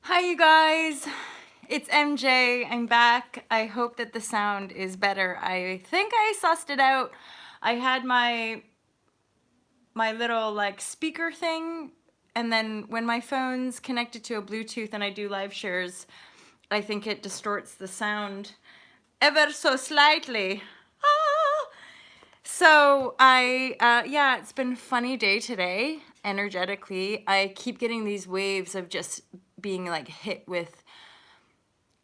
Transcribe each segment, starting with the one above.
Hi you guys, it's MJ. I'm back. I hope that the sound is better. I think I sussed it out. I had my little like speaker thing, and then when my phone's connected to a Bluetooth and I do live shares, I think it distorts the sound ever so slightly. Ah! So yeah, it's been a funny day today, energetically. I keep getting these waves of just being like hit with,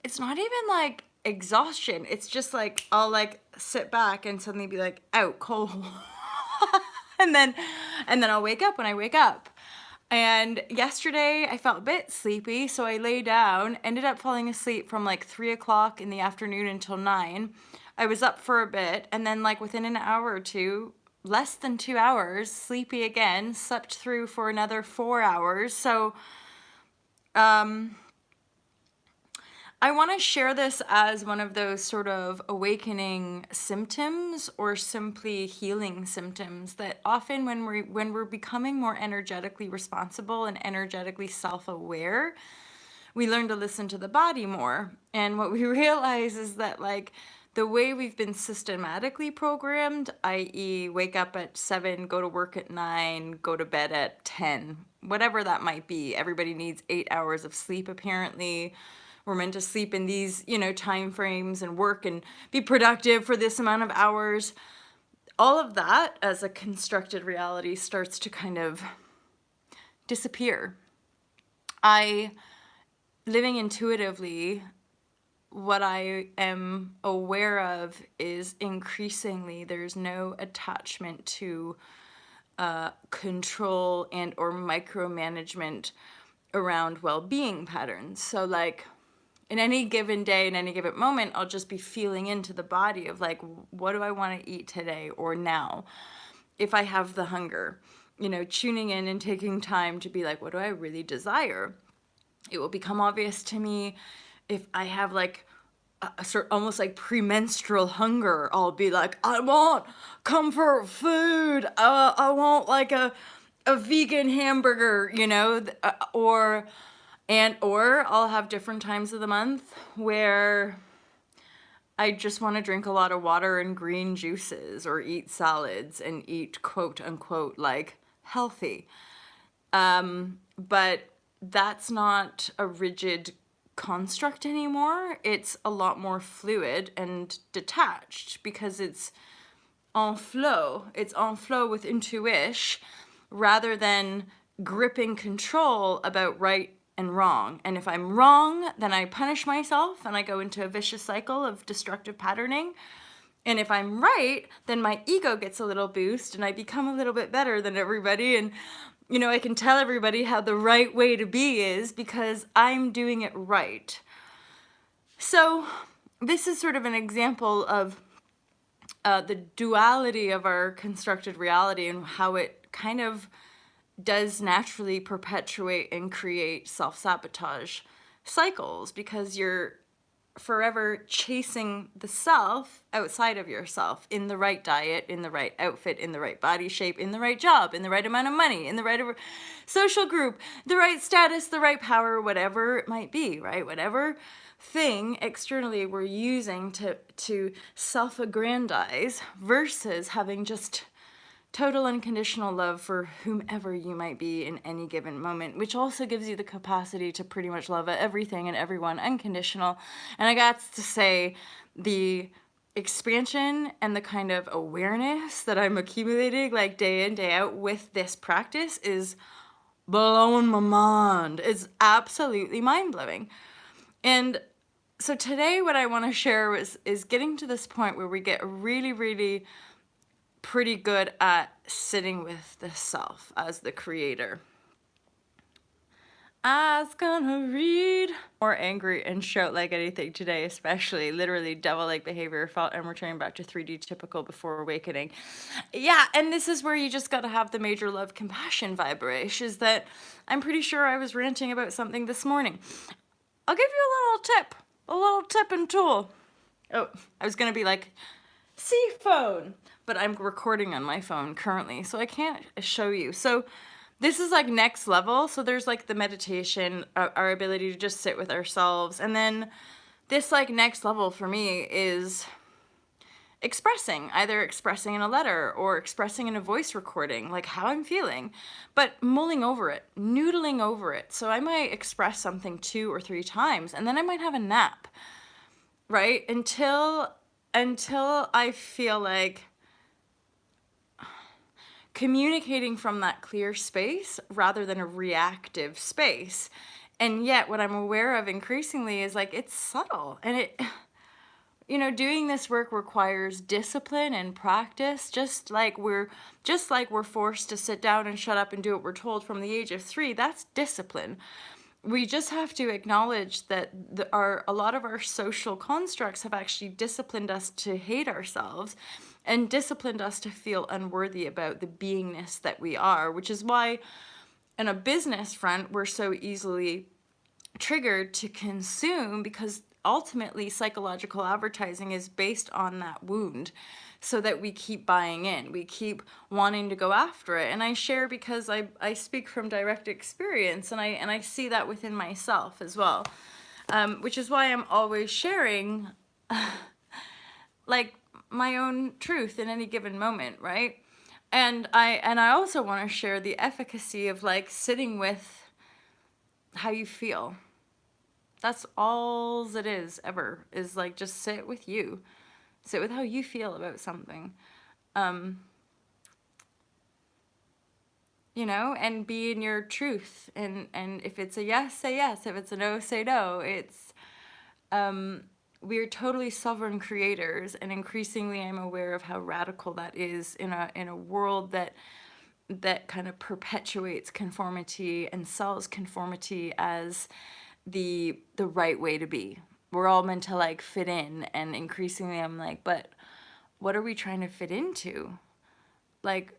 it's not even like exhaustion. It's just like, I'll like sit back and suddenly be like, out cold. and then, I'll wake up when I wake up. And yesterday I felt a bit sleepy, so I lay down, ended up falling asleep from like 3 o'clock in the afternoon until 9. I was up for a bit, and then like within an hour or two, less than 2 hours, sleepy again, slept through for another 4 hours. So, I want to share this as one of those sort of awakening symptoms or simply healing symptoms that often when we're becoming more energetically responsible and energetically self-aware, we learn to listen to the body more. And what we realize is that like the way we've been systematically programmed, i.e. wake up at 7, go to work at 9, go to bed at 10, whatever that might be. Everybody needs 8 hours of sleep apparently. We're meant to sleep in these, time frames and work and be productive for this amount of hours. All of that as a constructed reality starts to kind of disappear. Living intuitively, what I am aware of is increasingly there's no attachment to control and or micromanagement around well-being patterns. So like in any given day, in any given moment, I'll just be feeling into the body of like, what do I want to eat today or now? If I have the hunger, tuning in and taking time to be like, what do I really desire? It will become obvious to me if I have like a sort almost like premenstrual hunger. I'll be like, I want comfort food. I want like a vegan hamburger, or I'll have different times of the month where I just want to drink a lot of water and green juices or eat salads and eat quote unquote like healthy. But that's not a rigid construct anymore. It's a lot more fluid and detached because it's en flow. It's en flow with intuition rather than gripping control about right and wrong. And if I'm wrong, then I punish myself and I go into a vicious cycle of destructive patterning. And if I'm right, then my ego gets a little boost and I become a little bit better than everybody. And, I can tell everybody how the right way to be is because I'm doing it right. So this is sort of an example of the duality of our constructed reality and how it kind of does naturally perpetuate and create self-sabotage cycles because you're forever chasing the self outside of yourself in the right diet, in the right outfit, in the right body shape, in the right job, in the right amount of money, in the right social group, the right status, the right power, whatever it might be, right? Whatever thing externally we're using to self-aggrandize versus having just total unconditional love for whomever you might be in any given moment, which also gives you the capacity to pretty much love everything and everyone unconditional. And I got to say, the expansion and the kind of awareness that I'm accumulating like day in, day out with this practice is blowing my mind. It's absolutely mind-blowing. And so today what I want to share is getting to this point where we get really, really pretty good at sitting with the self as the creator. I was gonna read more angry and shout like anything today, especially literally devil-like behavior felt and returning back to 3D typical before awakening. Yeah, and this is where you just gotta have the major love compassion vibrashe, is that I'm pretty sure I was ranting about something this morning. I'll give you a little tip and tool. Oh, I was gonna be like, see phone, but I'm recording on my phone currently, so I can't show you. So this is like next level. So there's like the meditation, our ability to just sit with ourselves. And then this like next level for me is expressing, either expressing in a letter or expressing in a voice recording, like how I'm feeling, but mulling over it, noodling over it. So I might express something 2 or 3 times, and then I might have a nap, right? Until I feel like communicating from that clear space rather than a reactive space. And yet what I'm aware of increasingly is like it's subtle, and it, you know, doing this work requires discipline and practice, just like we're forced to sit down and shut up and do what we're told from the age of 3. That's discipline. We just have to acknowledge that a lot of our social constructs have actually disciplined us to hate ourselves and disciplined us to feel unworthy about the beingness that we are, which is why in a business front, we're so easily triggered to consume, because ultimately psychological advertising is based on that wound, so that we keep buying in, we keep wanting to go after it. And I share because I speak from direct experience, and I see that within myself as well, which is why I'm always sharing like my own truth in any given moment, right? And I also want to share the efficacy of like sitting with how you feel. That's all it is ever, is like just sit with you. Sit with how you feel about something. You know, and be in your truth. And if it's a yes, say yes. If it's a no, say no. It's, we're totally sovereign creators, and increasingly I'm aware of how radical that is in a world that kind of perpetuates conformity and sells conformity as the right way to be. We're all meant to like fit in, and increasingly I'm like, but what are we trying to fit into? Like,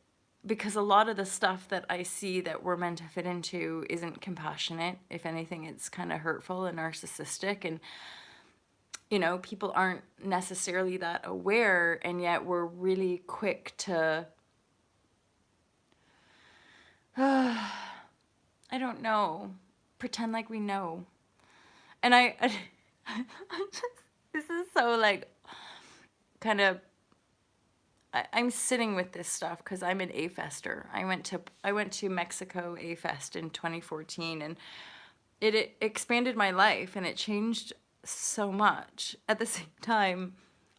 because a lot of the stuff that I see that we're meant to fit into isn't compassionate. If anything, it's kind of hurtful and narcissistic, and you know, people aren't necessarily that aware, and yet we're really quick to I don't know, pretend like we know. And I this is so like kind of, I'm sitting with this stuff because I'm an A-fester. I went to Mexico A-fest in 2014, and it expanded my life, and it changed so much. At the same time,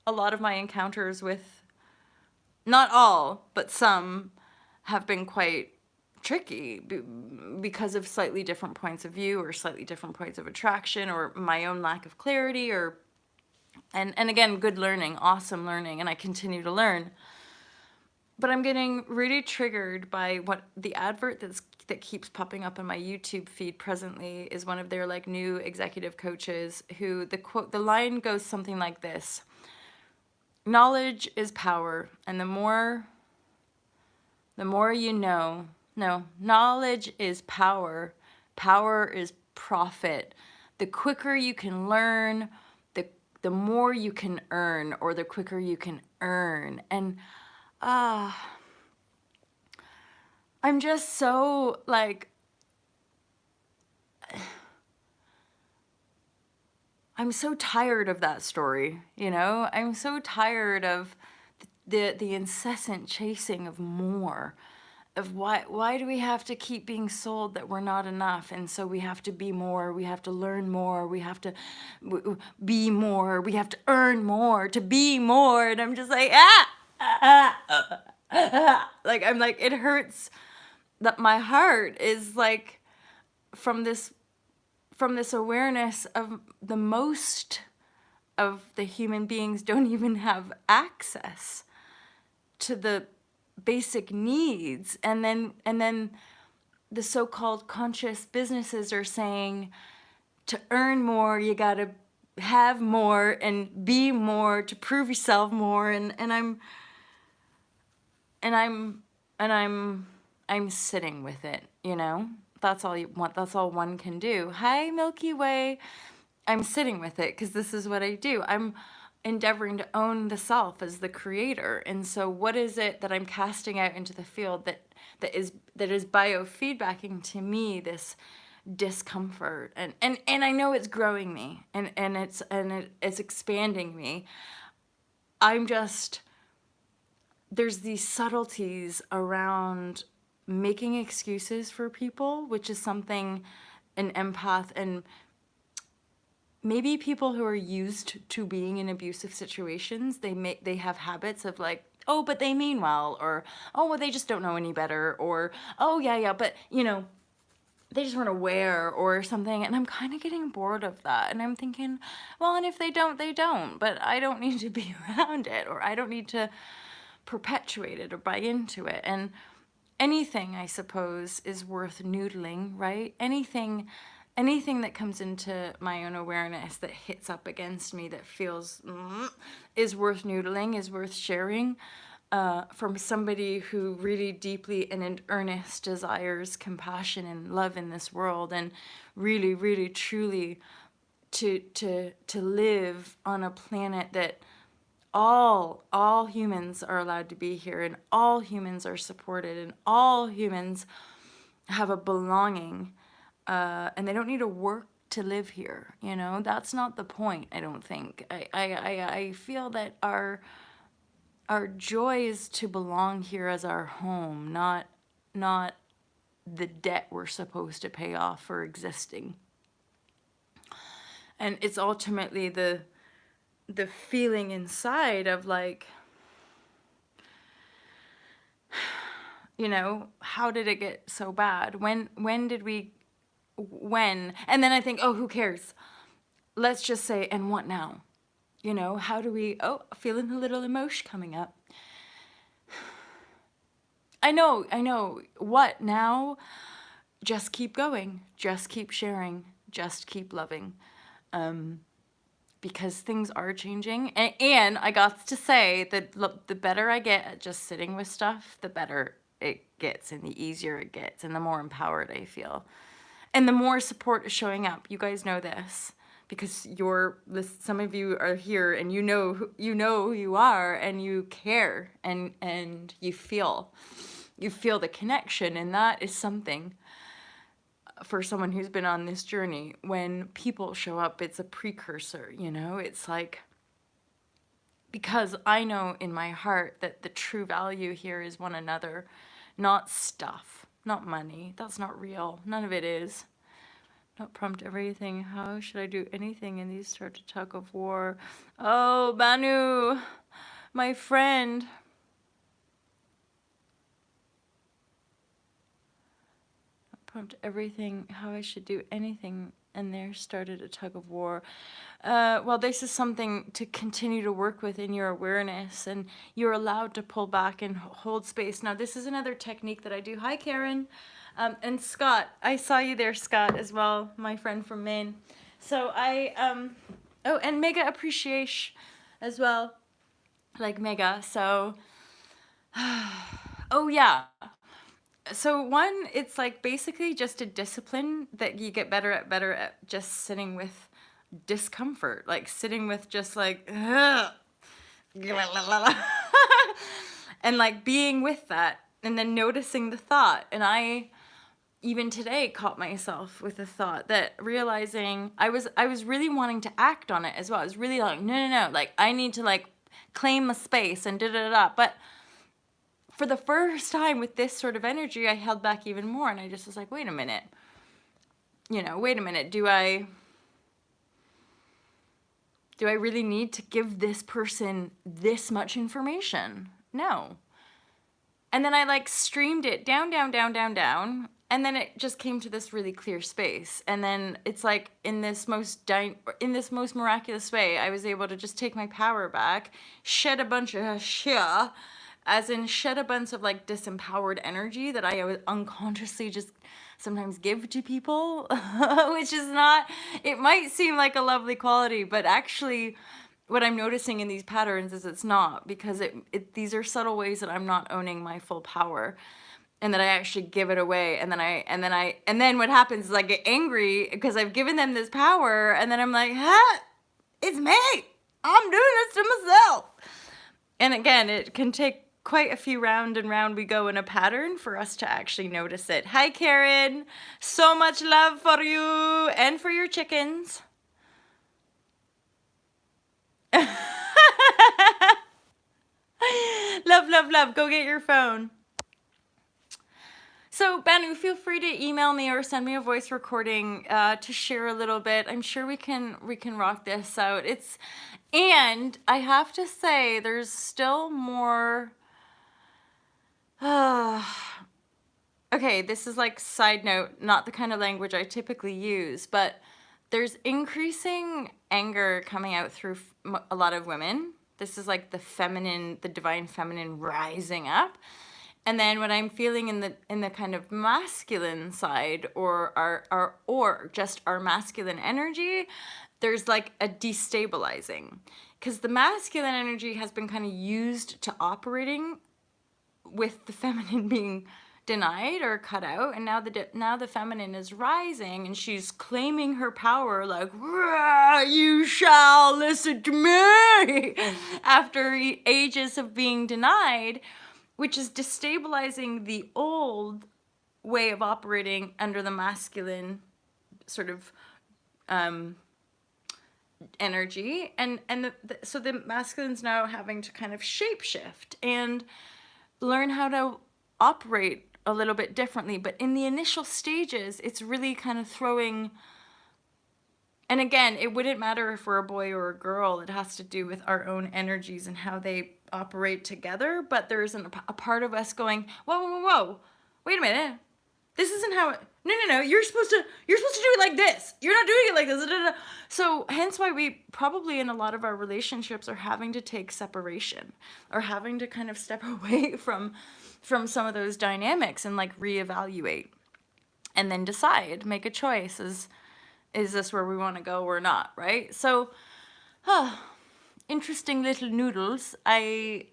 a lot of my encounters with, not all, but some, have been quite tricky because of slightly different points of view, or slightly different points of attraction, or my own lack of clarity, or and again, good learning, awesome learning, and I continue to learn. But I'm getting really triggered by what the advert that keeps popping up on my YouTube feed presently is one of their like new executive coaches, who the line goes something like this: knowledge is power, and the more you know. No, knowledge is power. Power is profit. The quicker you can learn, the more you can earn, or the quicker you can earn. And I'm just so like, I'm so tired of that story, you know? I'm so tired of the incessant chasing of more. Of why do we have to keep being sold that we're not enough, and so we have to be more, we have to learn more, we have to be more, we have to earn more to be more. And I'm just like, like, I'm like, it hurts that my heart is like, from this awareness of the most of the human beings don't even have access to the basic needs. And then the so-called conscious businesses are saying, to earn more you gotta have more and be more to prove yourself more. And I'm sitting with it, you know? That's all you want, that's all one can do. Hi, Milky Way. I'm sitting with it because this is what I do. endeavoring to own the self as the creator. And so what is it that I'm casting out into the field that is biofeedbacking to me this discomfort? And I know it's growing me, and it's expanding me. I'm just, there's these subtleties around making excuses for people, which is something an empath and maybe people who are used to being in abusive situations, they have habits of like, oh, but they mean well, or oh, well, they just don't know any better, or oh, yeah, but they just weren't aware or something. And I'm kind of getting bored of that. And I'm thinking, well, and if they don't, they don't, but I don't need to be around it, or I don't need to perpetuate it or buy into it. And anything, I suppose, is worth noodling, right? Anything that comes into my own awareness that hits up against me that feels is worth noodling, is worth sharing, from somebody who really deeply and in earnest desires compassion and love in this world, and really, really, truly to live on a planet that all humans are allowed to be here, and all humans are supported, and all humans have a belonging, and they don't need to work to live here. That's not the point. I don't think. I feel that our joy is to belong here as our home, not the debt we're supposed to pay off for existing. And it's ultimately the feeling inside of like, how did it get so bad? When and then I think, oh, who cares? Let's just say, and what now? How do we, feeling a little emotion coming up. I know, what now? Just keep going, just keep sharing, just keep loving. Because things are changing. And I got to say that the better I get at just sitting with stuff, the better it gets, and the easier it gets, and the more empowered I feel. And the more support is showing up. You guys know this because some of you are here, and you know who you are, and you care, and you feel the connection, and that is something. For someone who's been on this journey, when people show up, it's a precursor, it's like, because I know in my heart that the true value here is one another, not stuff, not money. That's not real. None of it is. Not prompt everything. How should I do anything? And these start to tug of war. Oh, Banu, my friend. Prompt everything, how I should do anything, and there started a tug of war. Well, this is something to continue to work with in your awareness, and you're allowed to pull back and hold space. Now, this is another technique that I do. Hi, Karen. And Scott, I saw you there, Scott, as well, my friend from Maine. So oh, and mega appreciation as well, like mega. So, oh yeah. So one, it's like basically just a discipline that you get better at just sitting with discomfort, like sitting with just like, and like being with that, and then noticing the thought. And I, even today, caught myself with the thought that realizing I was really wanting to act on it as well. I was really like, no, like I need to like claim a space and but for the first time with this sort of energy, I held back even more, and I just was like, wait a minute. Do I really need to give this person this much information? No. And then I like streamed it down, and then it just came to this really clear space. And then it's like in this most miraculous way, I was able to just take my power back, shed a bunch of shit, as in shed a bunch of like disempowered energy that I would unconsciously just sometimes give to people, which is not, it might seem like a lovely quality, but actually what I'm noticing in these patterns is it's not, because these are subtle ways that I'm not owning my full power, and that I actually give it away. And then what happens is I get angry because I've given them this power, and then I'm like, it's me. I'm doing this to myself. And again, it can take quite a few round and round we go in a pattern for us to actually notice it. Hi, Karen. So much love for you and for your chickens. Love, love, love. Go get your phone. So, Banu, feel free to email me or send me a voice recording to share a little bit. I'm sure we can rock this out. And I have to say, there's still more. Okay, this is like side note, not the kind of language I typically use, but there's increasing anger coming out through a lot of women. This is like the feminine, the divine feminine rising up. And then what I'm feeling in the kind of masculine side, or just our masculine energy, there's like a destabilizing, because the masculine energy has been kind of used to operating with the feminine being denied or cut out, and now the feminine is rising and she's claiming her power, like, you shall listen to me, after ages of being denied, which is destabilizing the old way of operating under the masculine sort of energy, and so the masculine's now having to kind of shapeshift and learn how to operate a little bit differently. But in the initial stages, it's really kind of throwing, and again, it wouldn't matter if we're a boy or a girl, it has to do with our own energies and how they operate together. But there's a part of us going, whoa, wait a minute, this isn't how it, no, you're supposed to do it like this, you're not doing it like this. So hence why we probably in a lot of our relationships are having to take separation, or having to kind of step away from some of those dynamics and like reevaluate and then decide, make a choice, is this where we want to go or not, right? So interesting little noodles. I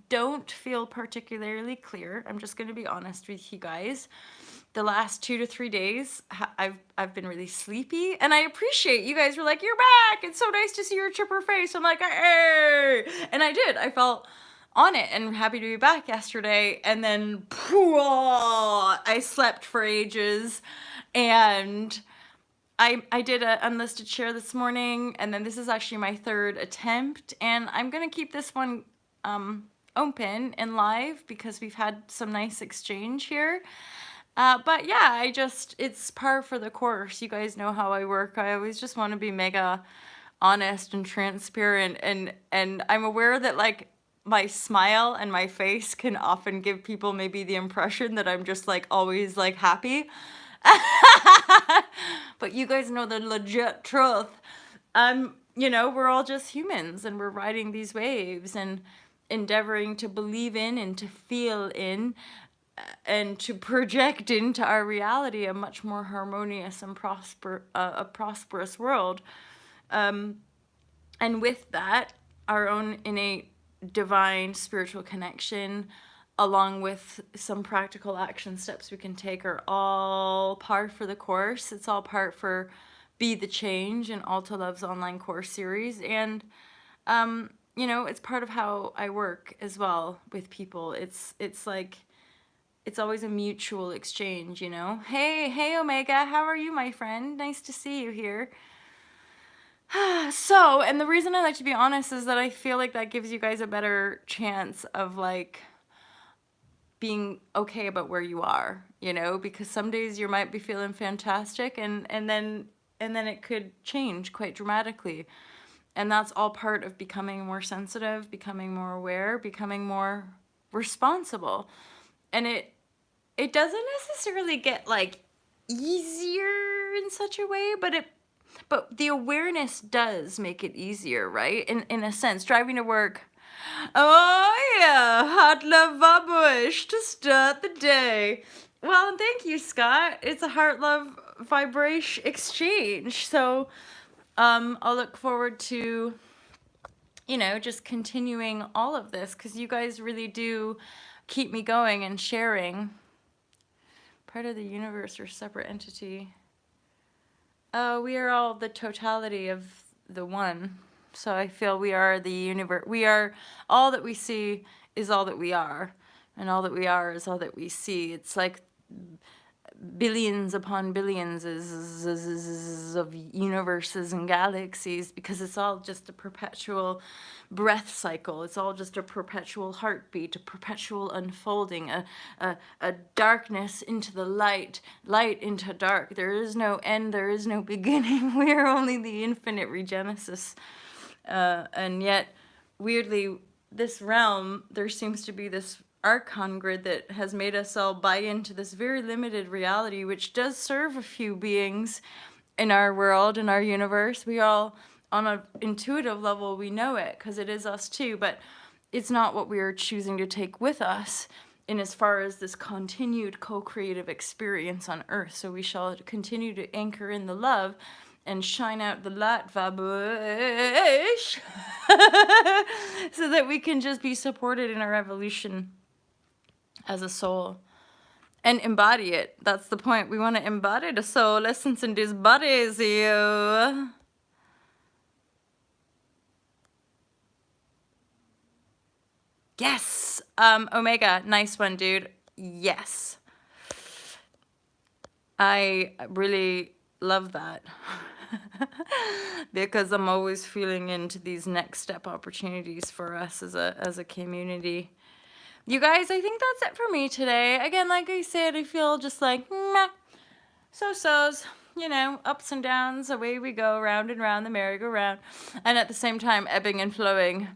don't feel particularly clear. I'm just going to be honest with you guys. The last 2 to 3 days, I've been really sleepy, and I appreciate you guys were like, you're back, it's so nice to see your chipper face. I'm like, hey, and I did. I felt on it and happy to be back yesterday, and then I slept for ages, and I did an unlisted share this morning, and then this is actually my 3rd attempt, and I'm gonna keep this one open and live because we've had some nice exchange here. But yeah, it's par for the course. You guys know how I work. I always just want to be mega honest and transparent, and I'm aware that like my smile and my face can often give people maybe the impression that I'm just like always like happy. But you guys know the legit truth. We're all just humans, and we're riding these waves and endeavoring to believe in and to feel in and to project into our reality a much more harmonious and prosperous world. And with that, our own innate divine spiritual connection, along with some practical action steps we can take, are all par for the course. It's all part for Be the Change and All to Love's online course series. And, it's part of how I work as well with people. It's like, it's always a mutual exchange, Hey, Omega, how are you, my friend? Nice to see you here. So, and the reason I like to be honest is that I feel like that gives you guys a better chance of like being okay about where you are, because some days you might be feeling fantastic, and then it could change quite dramatically. And that's all part of becoming more sensitive, becoming more aware, becoming more responsible. And it doesn't necessarily get like easier in such a way, but the awareness does make it easier, right? In a sense, driving to work. Oh yeah, hot love vibrashe to start the day. Well, and thank you, Scott. It's a heart love vibrashe exchange. So I'll look forward to just continuing all of this, because you guys really do keep me going and sharing. Part of the universe or separate entity. We are all the totality of the one. So I feel we are the universe. We are all that we see is all that we are, and all that we are is all that we see. It's like billions upon billions of universes and galaxies, because it's all just a perpetual breath cycle. It's all just a perpetual heartbeat, a perpetual unfolding, a darkness into the light, light into dark. There is no end, there is no beginning. We are only the infinite regenesis. And yet, weirdly, this realm, there seems to be this archon grid that has made us all buy into this very limited reality, which does serve a few beings in our world, in our universe. We all, on an intuitive level, we know it because it is us too, but it's not what we are choosing to take with us in as far as this continued co-creative experience on Earth. So we shall continue to anchor in the love and shine out the light, vibrashe, so that we can just be supported in our evolution as a soul and embody it. That's the point. We want to embody the soul essence in these bodies, you. Yes. Omega, nice one, dude. Yes. I really love that. Because I'm always feeling into these next step opportunities for us as a community. You guys, I think that's it for me today. Again, like I said, I feel just like, meh, so-sos, you know, ups and downs, away we go, round and round the merry-go-round. And at the same time, ebbing and flowing,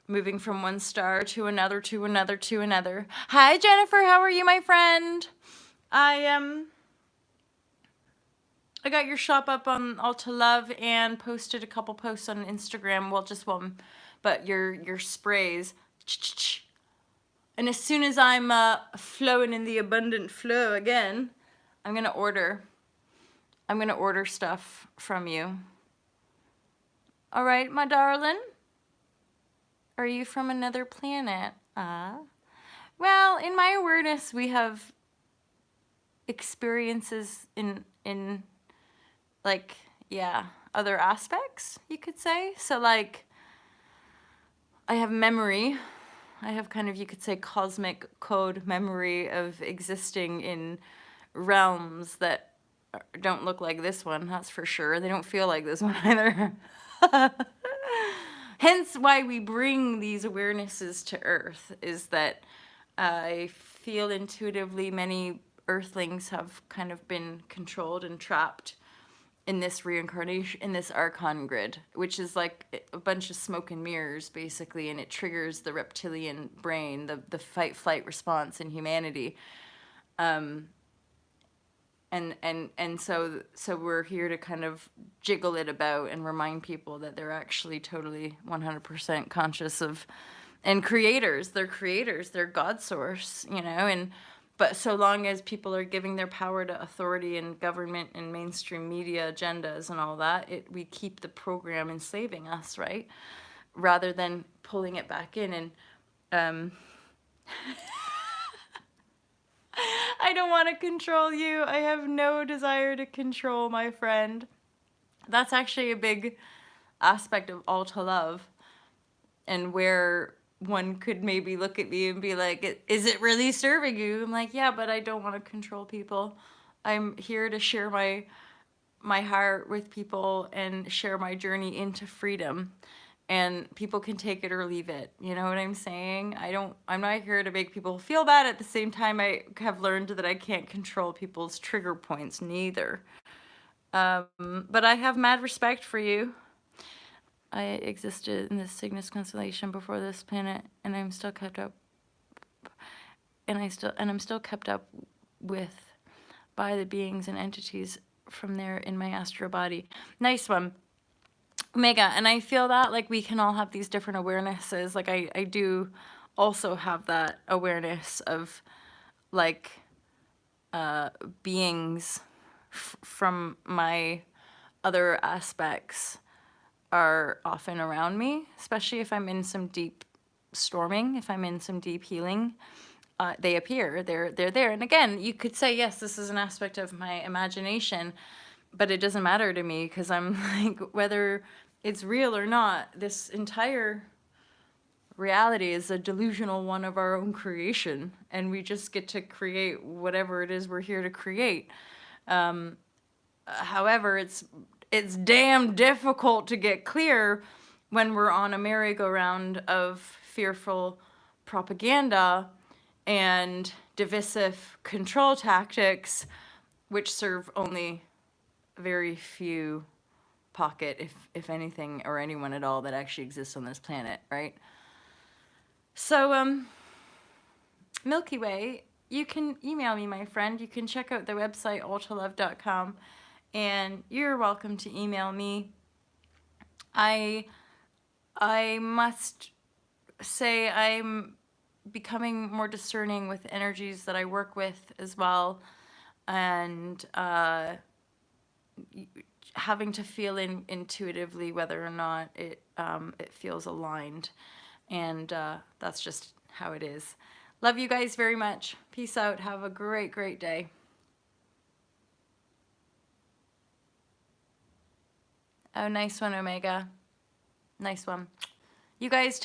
moving from one star to another, to another, to another. Hi, Jennifer, how are you, my friend? I got your shop up on I UNPLUG and posted a couple posts on Instagram. Well, just one, but your sprays. And as soon as I'm flowing in the abundant flow again, I'm gonna order stuff from you. All right, my darling. Are you from another planet? Well, in my awareness, we have experiences in like, yeah, other aspects, you could say. So like, I have memory. I have kind of, you could say, cosmic code memory of existing in realms that don't look like this one, that's for sure. They don't feel like this one either. Hence why we bring these awarenesses to Earth, is that I feel intuitively many Earthlings have kind of been controlled and trapped in this reincarnation, in this archon grid, which is like a bunch of smoke and mirrors, basically, and it triggers the reptilian brain, the fight-flight response in humanity. And so we're here to kind of jiggle it about and remind people that they're actually totally 100% conscious of, and creators. They're God source, you know. But so long as people are giving their power to authority and government and mainstream media agendas and all that, we keep the program enslaving us, right? Rather than pulling it back in. And I don't want to control you. I have no desire to control, my friend. That's actually a big aspect of all to love, and where one could maybe look at me and be like, is it really serving you? I'm like, yeah, but I don't want to control people. I'm here to share my heart with people and share my journey into freedom. And people can take it or leave it. You know what I'm saying? I'm not here to make people feel bad. At the same time, I have learned that I can't control people's trigger points neither. But I have mad respect for you. I existed in this Cygnus constellation before this planet, and I'm still kept up, and I'm still kept up with by the beings and entities from there in my astral body. Nice one, Omega. And I feel that like we can all have these different awarenesses. Like I do also have that awareness of like beings from my other aspects are often around me, especially if I'm in some deep storming, if I'm in some deep healing. They appear, they're there. And again, you could say, yes, this is an aspect of my imagination, but it doesn't matter to me, because I'm like, whether it's real or not, this entire reality is a delusional one of our own creation, and we just get to create whatever it is we're here to create. However, it's damn difficult to get clear when we're on a merry-go-round of fearful propaganda and divisive control tactics, which serve only very few pocket, if anything, or anyone at all that actually exists on this planet, right? So, Milky Way, you can email me, my friend. You can check out the website, ultralove.com, and you're welcome to email me. I must say I'm becoming more discerning with energies that I work with as well, and having to feel intuitively whether or not it feels aligned, and that's just how it is. Love you guys very much. Peace out. Have a great, great day. Oh, nice one, Omega. Nice one. You guys take